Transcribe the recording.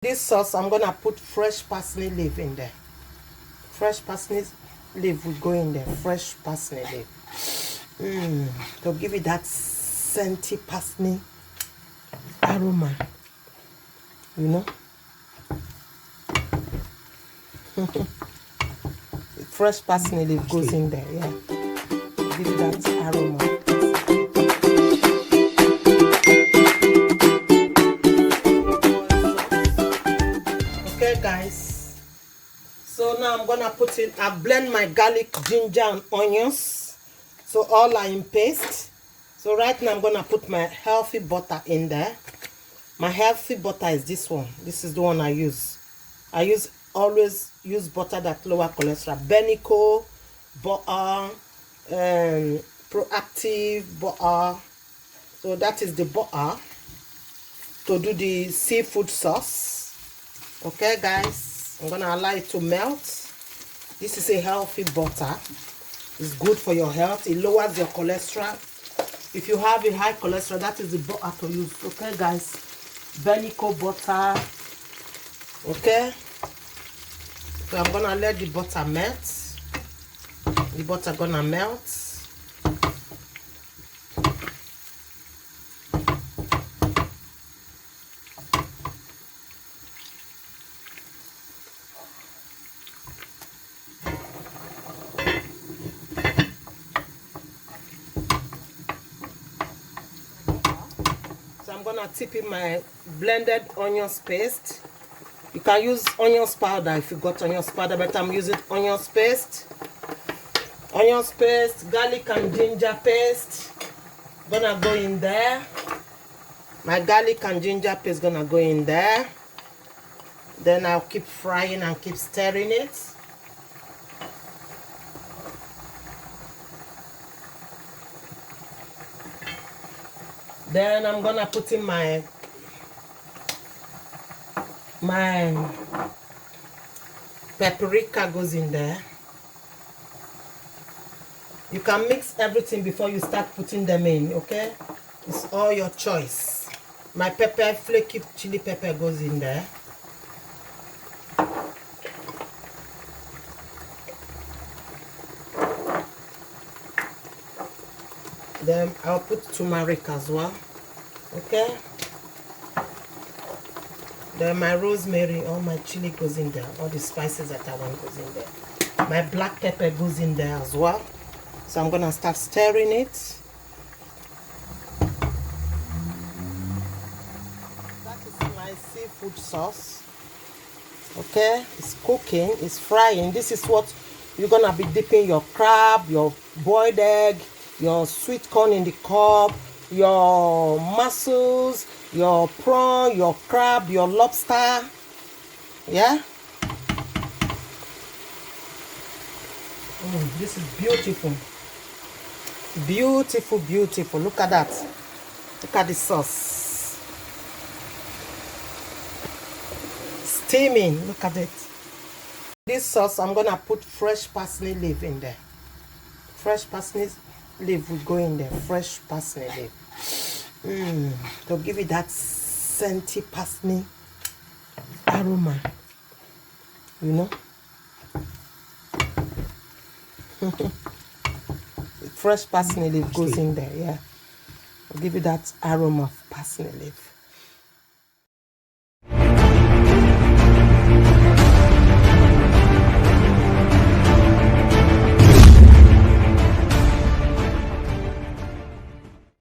This sauce, I'm gonna put fresh parsley leaf in there. Fresh parsley leaf will go in there. Fresh parsley leaf. To give it that scenty parsley aroma. You know? Fresh parsley leaf goes in there, yeah. Give it that aroma. Okay, guys. So now I'm gonna put in, I blend my garlic, ginger, and onions. So all are in paste. So right now I'm gonna put my healthy butter in there. My healthy butter is this one. This is the one I use. Always use butter that lower cholesterol. Benico butter, proactive butter. So that is the butter to do the seafood sauce. Okay, guys, I'm gonna allow it to melt. This is a healthy butter. It's good for your health. It lowers your cholesterol. If you have a high cholesterol, that is the butter to use. Okay, guys, Benico butter. Okay, so I'm gonna let the butter melt. The butter gonna melt. So I'm gonna tip in my blended onions paste. You can use onions powder if you got onions powder, but I'm using onions paste. Onions paste, garlic and ginger paste. Gonna go in there. My garlic and ginger paste gonna go in there. Then I'll keep frying and keep stirring it. Then I'm gonna put in my paprika goes in there. You can mix everything before you start putting them in, okay? It's all your choice. My pepper, flaky chili pepper goes in there. Then I'll put turmeric as well, okay? Then my rosemary, all my chili goes in there. All the spices that I want goes in there. My black pepper goes in there as well. So I'm gonna start stirring it. That is my seafood sauce. Okay, it's cooking, it's frying. This is what you're gonna be dipping your crab, your boiled egg, your sweet corn in the cup, your mussels, your prawn, your crab, your lobster. Yeah. This is beautiful. Beautiful, beautiful. Look at that. Look at the sauce. Steaming. Look at it. This sauce, I'm gonna put fresh parsley leaf in there. Fresh parsley leaf will go in there. Fresh parsley leaf. To give it that scenty parsley aroma. You know? Fresh parsley leaf goes in there, yeah. I'll give you that aroma of parsley leaf.